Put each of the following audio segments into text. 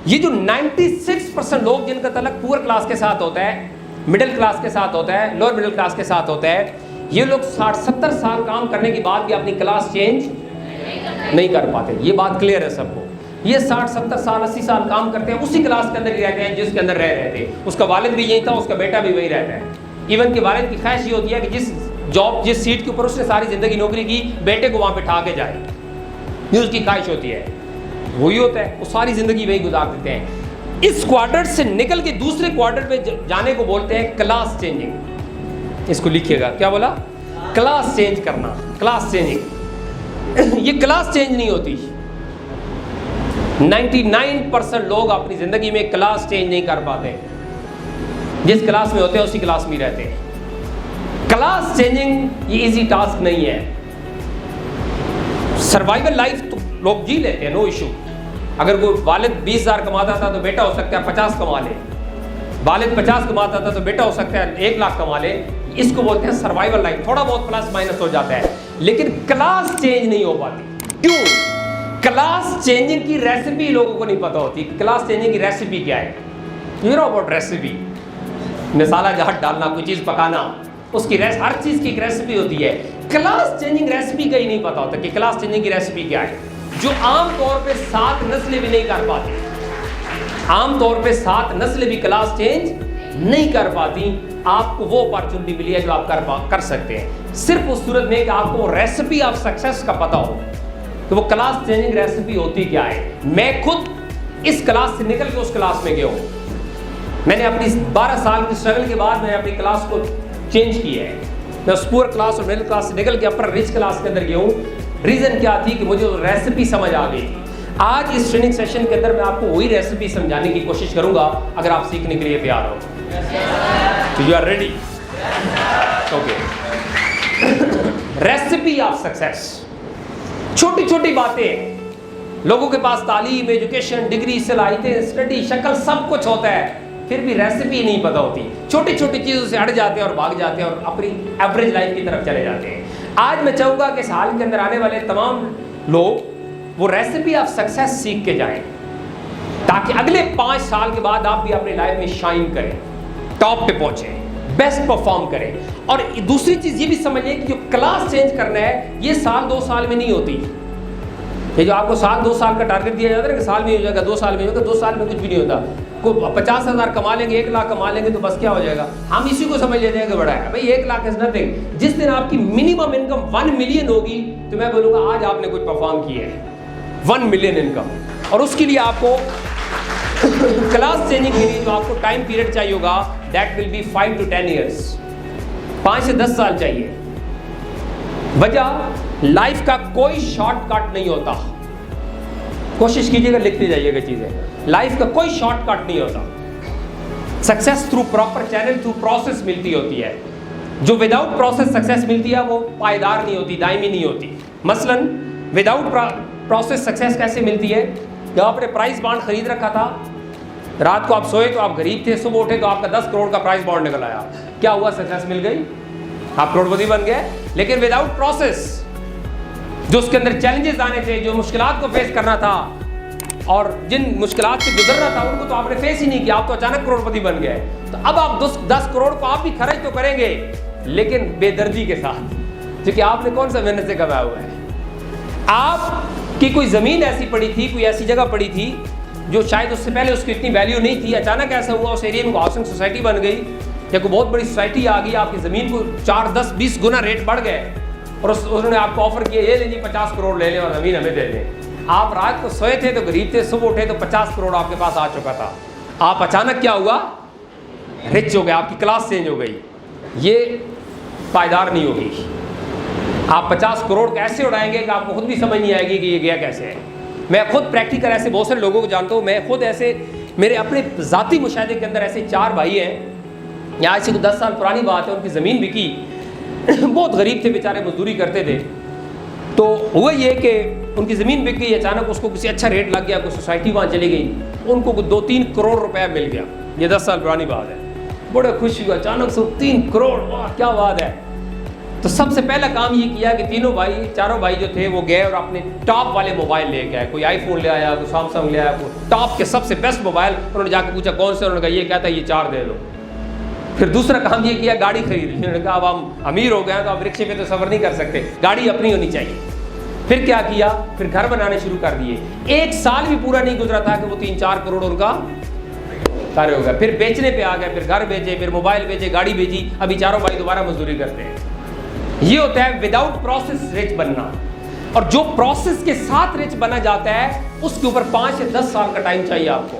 ये जो 96% लोग जिनका तलक पुअर क्लास के साथ होता है, मिडिल क्लास के साथ होता है, लोअर मिडिल क्लास के साथ होता है, ये लोग 60-70 साल काम करने के बाद भी अपनी क्लास चेंज नहीं कर पाते। ये बात क्लियर है सबको। ये 60-70 साल 80 साल काम करते हैं, उसी क्लास के अंदर ही रहते हैं जिसके अंदर रह रहे थे। उसका वालिद भी यही था, उसका बेटा भी वही रहता है। इवन के वालिद की ख्वाहिश ये होती है कि जिस जॉब, जिस सीट के ऊपर उसने सारी जिंदगी नौकरी की, बेटे को वहाँ पे ठा के जाए, ये उसकी ख्वाहिश होती है। वही होता है, वो सारी जिंदगी वही गुजार देते हैं। इस क्वार्टर से निकल के दूसरे क्वार्टर पे जाने को बोलते हैं क्लास चेंजिंग। इसको लिखिएगा, क्या बोला? क्लास चेंज करना, क्लास चेंजिंग। ये क्लास चेंज नहीं होती। 99% लोग अपनी जिंदगी में क्लास चेंज नहीं कर पाते। जिस क्लास में होते हैं उसी क्लास में रहते हैं। क्लास चेंजिंग ये इजी टास्क नहीं है। सर्वाइवल लाइफ तो लोग जी लेते हैं, नो इशू। अगर कोई वालिद 20,000 कमाता था तो बेटा हो सकता है 50 कमा ले। वालिद 50 कमाता था तो बेटा हो सकता है 1 लाख कमा ले। इसको बोलते हैं सर्वाइवल लाइफ। थोड़ा बहुत प्लस माइनस हो जाता है, लेकिन क्लास चेंज नहीं हो पाती। क्यों? क्लास चेंजिंग की रेसिपी लोगों को नहीं पता होती। क्लास चेंजिंग की रेसिपी क्या है? You know about recipe. मसाला जहाँ डालना, कोई चीज़ पकाना, उसकी हर चीज़ की एक रेसिपी होती है। क्लास चेंजिंग रेसिपी का ही नहीं पता होता कि क्लास चेंजिंग की रेसिपी क्या है, जो आम तौर पे 7 नस्लें भी नहीं कर पाती। आम तौर पे 7 नस्लें भी क्लास चेंज नहीं कर पाती। आपको वो अपॉर्चुनिटी मिली है जो आप कर सकते हैं, सिर्फ उस सूरत में कि आपको रेसिपी ऑफ सक्सेस का पता हो कि वो क्लास चेंजिंग रेसिपी होती क्या है। मैं खुद इस क्लास से निकल के उस क्लास में गया हूँ। मैंने अपनी 12 साल की स्ट्रगल के बाद मैंने अपनी क्लास को चेंज किया है। मैं उस पुअर क्लास और मिडिल क्लास से निकल के अपर रिच क्लास के अंदर गया हूँ। रीज़न क्या थी कि मुझे रेसिपी समझ आ गई थी। आज इस ट्रेनिंग सेशन के अंदर मैं आपको वही रेसिपी समझाने की कोशिश करूंगा, अगर आप सीखने के लिए तैयार हो। तो you are ready? Okay. Recipe of success. छोटी छोटी बातें। लोगों के पास तालीम, एजुकेशन, डिग्री, सलाहियतें, स्टडी, शक्ल सब कुछ होता है, फिर भी रेसिपी नहीं पता होती। छोटी छोटी चीज़ों से हट जाते हैं और भाग जाते हैं और अपनी एवरेज लाइफ की तरफ चले जाते हैं। आज मैं चाहूँगा कि इस हाल के अंदर आने वाले तमाम लोग वो रेसिपी ऑफ सक्सेस सीख के जाएं, ताकि अगले 5 साल के बाद आप भी अपनी लाइफ में शाइन करें, टॉप पे पहुँचें, बेस्ट परफॉर्म करें। और दूसरी चीज़ ये भी समझिए कि जो क्लास चेंज करना है, ये साल 2 साल में नहीं होती। ये जो आपको 2 साल का टारगेट दिया जाता है कि साल में हो जाएगा, 2 साल में होगा, 2 साल में कुछ भी नहीं होता। को 50,000 कमा लेंगे, 1 लाख कमा लेंगे तो बस क्या हो जाएगा? हम इसी को समझ लेते हैं कि बड़ा है भाई, 1 लाख इज नथिंग। जिस दिन आपकी मिनिमम इनकम 1 मिलियन होगी तो मैं बोलूँगा आज आपने कुछ परफॉर्म किया है। 1 मिलियन इनकम। और उसके लिए आपको क्लास चेंजिंग के लिए जो आपको टाइम पीरियड चाहिए होगा, that will be 5 to 10 years। 5 से 10 साल चाहिए। वजह, लाइफ का कोई शॉर्टकट नहीं होता। कोशिश कीजिएगा, लिखते जाइएगा चीजें। लाइफ का कोई शॉर्टकट नहीं होता। Success through proper channel, through process मिलती होती है। जो विदाउट प्रोसेस सक्सेस मिलती है वो पायदार नहीं होती, दायमी नहीं होती। मसलन विदाउट प्रोसेस सक्सेस कैसे मिलती है? जब आपने प्राइस बॉन्ड खरीद रखा था, रात को आप सोए तो आप गरीब थे, सुबह उठे तो आपका 10 करोड़ का प्राइस बॉन्ड निकल आया, क्या हुआ? सक्सेस मिल गई, आप करोड़पति बन गए। लेकिन विदाउट प्रोसेस, जो उसके अंदर चैलेंजेस आने थे, जो मुश्किलात को फेस करना था और जिन मुश्किलात से गुजरना था, उनको तो आपने फेस ही नहीं किया, आप तो अचानक करोड़पति बन गए। तो अब आप 10 करोड़ को आप भी खर्च तो करेंगे, लेकिन बेदर्दी के साथ, क्योंकि आपने कौन सा मेहनत से कमाया हुआ है। आपकी कोई ज़मीन ऐसी पड़ी थी, कोई ऐसी जगह पड़ी थी जो शायद उससे पहले उसकी इतनी वैल्यू नहीं थी, अचानक ऐसा हुआ उस एरिया में हाउसिंग सोसाइटी बन गई या कोई बहुत बड़ी सोसाइटी आ गई, आपकी ज़मीन को 4, 10, 20 गुना रेट बढ़ गए और उन्होंने आपको ऑफर किया, ये लीजिए 50 करोड़ ले लें और ज़मीन हमें दे दें। आप रात को सोए थे तो गरीब थे, सुबह उठे तो 50 करोड़ आपके पास आ चुका था। आप अचानक क्या हुआ? रिच हो गए, आपकी क्लास चेंज हो गई। ये पायदार नहीं होगी। आप 50 करोड़ कैसे उड़ाएंगे कि आपको खुद भी समझ नहीं आएगी कि ये गया कैसे है। मैं खुद प्रैक्टिकल ऐसे बहुत सारे लोगों को जानता हूँ। मैं खुद ऐसे, मेरे अपने ज़ाती मुशाहिदे के अंदर ऐसे 4 भाई हैं। यहाँ से 10 साल पुरानी बात है, उनकी ज़मीन बिकी, बहुत गरीब थे बेचारे, मजदूरी करते थे। तो हुआ ये कि उनकी ज़मीन बिक गई, अचानक उसको किसी अच्छा रेट लग गया, कोई सोसाइटी वहाँ चली गई, उनको 2-3 करोड़ रुपया मिल गया। ये 10 साल पुरानी बात है। बड़े खुश हुआ, अचानक से 3 करोड़, वाह क्या बात है। तो सबसे पहला काम ये किया कि चारों भाई जो थे वो गए और अपने टॉप वाले मोबाइल लेके आए। कोई आईफोन ले आया, कोई सैमसंग ले आया, कोई टॉप के सबसे बेस्ट मोबाइल। उन्होंने जाकर पूछा कौन से, उन्होंने कहा ये कहता है ये 4 दे दो। फिर दूसरा काम ये किया, गाड़ी खरीदी। उन्होंने कहा अब हम अमीर हो गए हैं तो अब रिक्शे पे तो सफ़र नहीं कर सकते, गाड़ी अपनी होनी चाहिए। फिर क्या किया, फिर घर बनाने शुरू कर दिए। 1 साल भी पूरा नहीं गुजरा था कि वो 3-4 करोड़ उनका कार्य हो गया। फिर बेचने पे आ गए, फिर घर बेचे, फिर मोबाइल बेचे, गाड़ी बेची। अभी चारों भाई दोबारा मजदूरी करते हैं। ये होता है विदाउट प्रोसेस रिच बनना। और जो प्रोसेस के साथ रिच बना जाता है उसके ऊपर 5 से 10 साल का टाइम चाहिए आपको।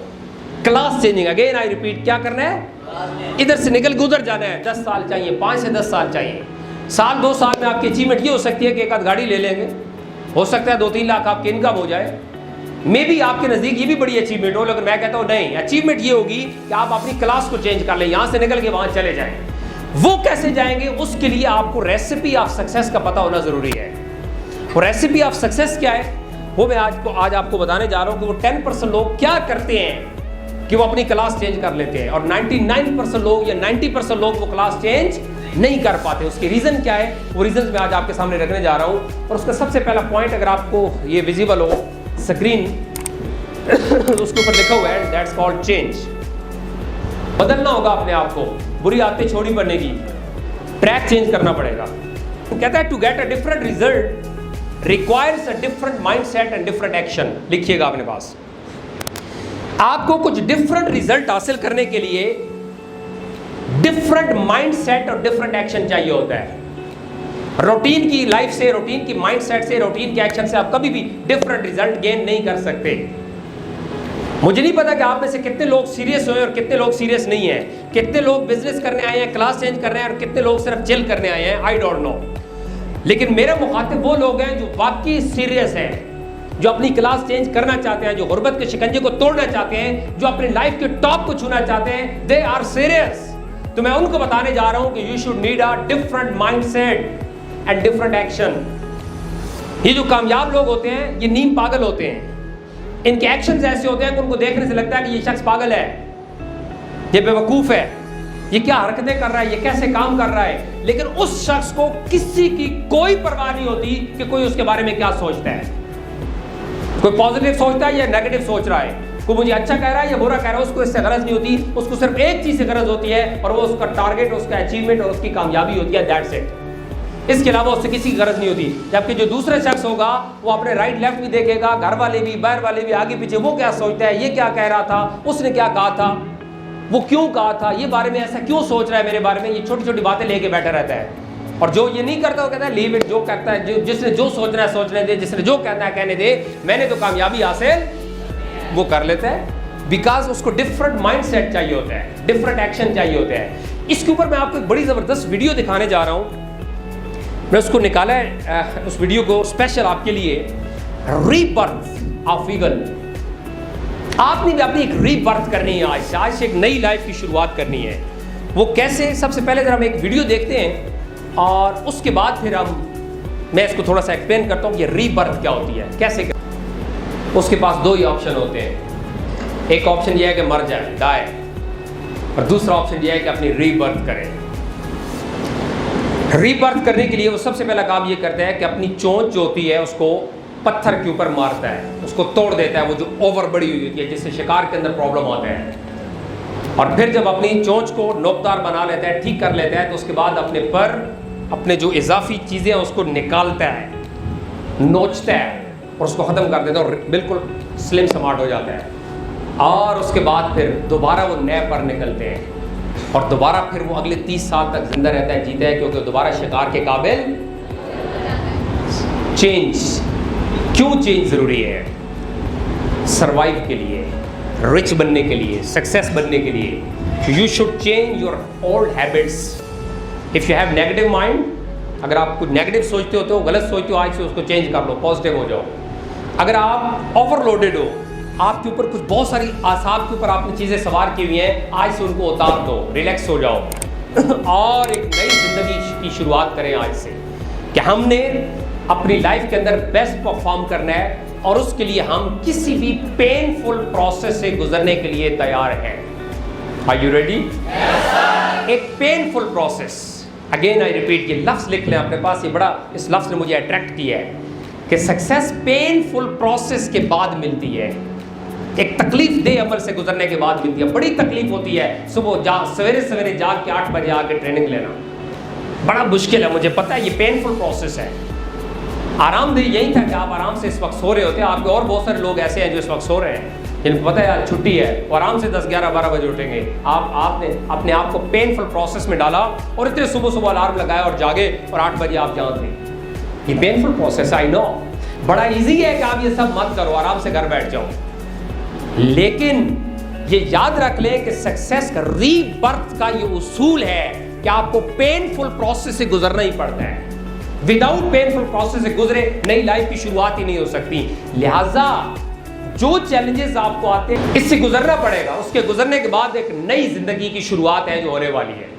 Class changing, again I repeat, क्या करना है, इधर से निकल गुजर जाना है। 10 साल चाहिए, 5 से 10 साल चाहिए। 1-2 साल में आपकी अचीवमेंट ये हो सकती है कि एक आध गाड़ी ले लेंगे, हो सकता है 2-3 लाख आपकी इनकम हो जाए। मे बी आपके नज़दीक ये भी बड़ी अचीवमेंट हो, लेकिन मैं कहता हूँ नहीं, अचीवमेंट ये होगी कि आप अपनी क्लास को चेंज कर लें, यहाँ से निकल के वहाँ चले जाएं। वो कैसे जाएंगे, उसके लिए आपको रेसिपी ऑफ सक्सेस का पता होना ज़रूरी है। वो रेसिपी ऑफ सक्सेस क्या है, वो मैं आज आपको बताने जा रहा हूँ कि वो 10% लोग क्या करते हैं कि वो अपनी क्लास चेंज कर लेते हैं, और 99% लोग या 90% लोग वो क्लास चेंज नहीं कर पाते। उसके रीज़न क्या है, वो रीज़न मैं आज आपके सामने रखने जा रहा हूँ। और उसका सबसे पहला पॉइंट, अगर आपको ये विजिबल हो स्क्रीन उसके ऊपर लिखा हुआ है, दैट्स कॉल्ड चेंज। बदलना होगा अपने आप को, बुरी आदतें छोड़ी पड़ने की, ट्रैक चेंज करना पड़ेगा। तो कहता है to get a different result requires a different mindset and different action. लिखिएगा अपने पास, आपको कुछ डिफरेंट रिजल्ट हासिल करने के लिए डिफरेंट माइंडसेट और डिफरेंट एक्शन चाहिए होता है। रूटीन की लाइफ से, रूटीन की माइंडसेट से, रूटीन के एक्शन से आप कभी भी डिफरेंट रिजल्ट गेन नहीं कर सकते। मुझे नहीं पता कि आप में से कितने लोग सीरियस हुए और कितने लोग सीरियस नहीं हैं, कितने लोग बिजनेस करने आए हैं, क्लास चेंज करने आए हैं, और कितने लोग सिर्फ चिल करने आए हैं, आई डोंट नो। लेकिन मेरे मुखातिब वो लोग हैं जो वाकई सीरियस हैं, जो अपनी क्लास चेंज करना चाहते हैं, जो गुर्बत के शिकंजे को तोड़ना चाहते हैं, जो अपनी लाइफ के टॉप को छूना चाहते हैं। They are serious. तो मैं उनको बताने जा रहा हूं कि you should need a different mindset and different action. ये जो कामयाब लोग होते हैं ये नीम पागल होते हैं। इनके एक्शंस ऐसे होते हैं कि उनको देखने से लगता है कि ये शख्स पागल है, ये बेवकूफ है, ये क्या हरकतें कर रहा है, ये कैसे काम कर रहा है। लेकिन उस शख्स को किसी की कोई परवाह नहीं होती कि कोई उसके बारे में क्या सोचता है। कोई पॉजिटिव सोचता है या नेगेटिव सोच रहा है, कोई मुझे अच्छा कह रहा है या बुरा कह रहा है, उसको इससे गरज नहीं होती। उसको सिर्फ एक चीज से गरज होती है, और वो उसका टारगेट, उसका अचीवमेंट और उसकी कामयाबी होती है। That's it. इसके अलावा उससे किसी की गरज नहीं होती। जबकि जो दूसरा शख्स होगा वो अपने राइट लेफ्ट भी देखेगा, घर वाले भी, बाहर वाले भी, आगे पीछे, वो क्या सोचता है, ये क्या कह रहा था, उसने क्या कहा था, वो क्यों कहा था, ये बारे में ऐसा क्यों सोच रहा है मेरे बारे में, ये छोटी छोटी बातें लेके बैठा रहता है। और जो ये नहीं करता वो कहता है लीव इट, जो कहता है, जिसने जो सोचना है सोचने दे, जिसने जो कहना है कहने दे, मैंने तो कामयाबी हासिल वो कर लेता है। बिकॉज उसको डिफरेंट माइंडसेट चाहिए होता है, डिफरेंट एक्शन चाहिए होते हैं। इसके ऊपर मैं आपको एक बड़ी ज़बरदस्त वीडियो दिखाने जा रहा हूँ। मैं उसको निकाला है, उस वीडियो को स्पेशल आपके लिए। Rebirth of eagle. आपने भी अपनी एक रीबर्थ करनी है, आज से एक नई लाइफ की शुरुआत करनी है। वो कैसे, सबसे पहले जरा हम एक वीडियो देखते हैं और उसके बाद फिर मैं इसको थोड़ा सा एक्सप्लेन करता हूँ कि रीबर्थ क्या होती है, कैसे कर। उसके पास 2 ही ऑप्शन होते हैं। एक ऑप्शन यह है कि मर जाए, डाय, और दूसरा ऑप्शन यह है कि अपनी रीबर्थ करें। रीबर्थ करने के लिए वो सबसे पहला काम ये करता है कि अपनी चोंच जो होती है उसको पत्थर के ऊपर मारता है, उसको तोड़ देता है, वो जो ओवर बड़ी हुई होती है जिससे शिकार के अंदर प्रॉब्लम होता है। और फिर जब अपनी चोंच को नोकदार बना लेता है, ठीक कर लेता है, तो उसके बाद अपने पर अपने जो इजाफी चीज़ें हैं उसको निकालता है, नोचता है और उसको ख़त्म कर देता है और बिल्कुल स्लिम स्मार्ट हो जाता है। और उसके बाद फिर दोबारा वो नए पर निकलते हैं और दोबारा फिर वो अगले 30 साल तक जिंदा रहता है, जीता है, क्योंकि दोबारा शिकार के काबिल। चेंज, क्यों चेंज ज़रूरी है? सरवाइव के लिए, रिच बनने के लिए, सक्सेस बनने के लिए। You should change your old habits. If you have negative mind, अगर आप कुछ नेगेटिव सोचते हो तो गलत सोचते हो, आज से उसको चेंज कर लो, पॉजिटिव हो जाओ। अगर आप ओवरलोडेड हो, आपके ऊपर कुछ बहुत सारी आसाब के ऊपर आपने चीज़ें सवार की हुई हैं, आज से उनको उतार दो, रिलैक्स हो जाओ और एक नई जिंदगी की शुरुआत करें आज से। कि हमने अपनी लाइफ के अंदर बेस्ट परफॉर्म करना है और उसके लिए हम किसी भी पेनफुल प्रोसेस से गुजरने के लिए तैयार हैं। Are you ready? एक painful process, again I repeat, ये लफ्ज़ लिख लें अपने पास, ये बड़ा, इस लफ्ज़ ने मुझे अट्रैक्ट किया है कि सक्सेस पेनफुल प्रोसेस के बाद मिलती है, एक तकलीफ दे अमल से गुजरने के बाद मिलती है। बड़ी तकलीफ होती है सुबह सवेरे सवेरे जाग के 8 बजे आके ट्रेनिंग लेना, बड़ा मुश्किल है, मुझे पता है, ये पेनफुल प्रोसेस है। आरामदेह यही था कि आप आराम से इस वक्त सो रहे होते हैं। आपके और बहुत सारे लोग ऐसे हैं जो इस वक्त सो रहे हैं, जिनको पता है यार छुट्टी है, और आराम से 10, 11, 12 बजे उठेंगे। आपने अपने आप को पेनफुल प्रोसेस में डाला और इतने सुबह सुबह अलार्म लगाया और जागे और 8 बजे आप जहाँ थे। ये पेनफुल प्रोसेस, आई नो, बड़ा ईजी है कि आप ये सब मत करो, आराम से घर बैठ जाओ, लेकिन ये याद रख लें कि सक्सेस का रीबर्थ का ये उसूल है कि आपको पेनफुल प्रोसेस से गुजरना ही पड़ता है। विदाउट पेनफुल प्रोसेस से गुजरे नई लाइफ की शुरुआत ही नहीं हो सकती। लिहाजा जो चैलेंजेस आपको आते हैं इससे गुजरना पड़ेगा, उसके गुजरने के बाद एक नई जिंदगी की शुरुआत है जो होने वाली है।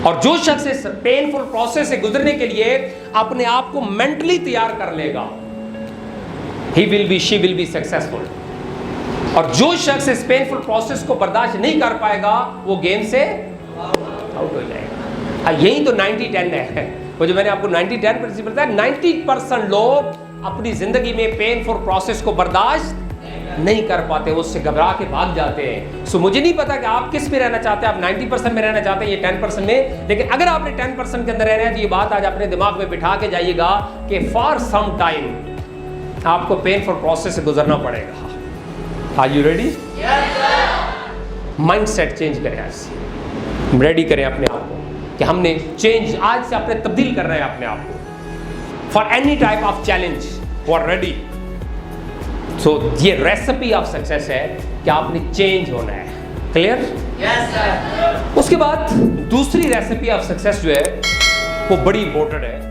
और जो शख्स इस पेनफुल प्रोसेस से गुजरने के लिए अपने आप को मेंटली तैयार कर लेगा, he will be, she will be successful. और जो शख्स इस पेनफुल प्रोसेस को बर्दाश्त नहीं कर पाएगा वो गेम से आउट हो जाएगा। यही तो 90-10 है, वो जो मैंने आपको 90-10 प्रिंसिपल बताया। 90% लोग अपनी जिंदगी में पेनफुल प्रोसेस को बर्दाश्त नहीं कर पाते, वो उससे घबरा के भाग जाते हैं। सो मुझे नहीं पता कि आप किस में रहना चाहते हैं, आप 90% में रहना चाहते हैं, ये 10% में, लेकिन अगर आपने 10% के अंदर रहना है तो ये बात आज अपने दिमाग में बिठा के जाइएगा कि फॉर सम टाइम आपको पेनफुल प्रोसेस से गुजरना पड़ेगा। Are you ready? Mindset change करें, आज से रेडी करें अपने आप को कि हमने चेंज, आज से अपने तब्दील करना है अपने आप को for any type of challenge, for ready. So ये रेसिपी ऑफ सक्सेस है कि आपने चेंज होना है। क्लियर? Yes sir. उसके बाद दूसरी रेसिपी ऑफ सक्सेस जो है वो बड़ी इंपॉर्टेंट है,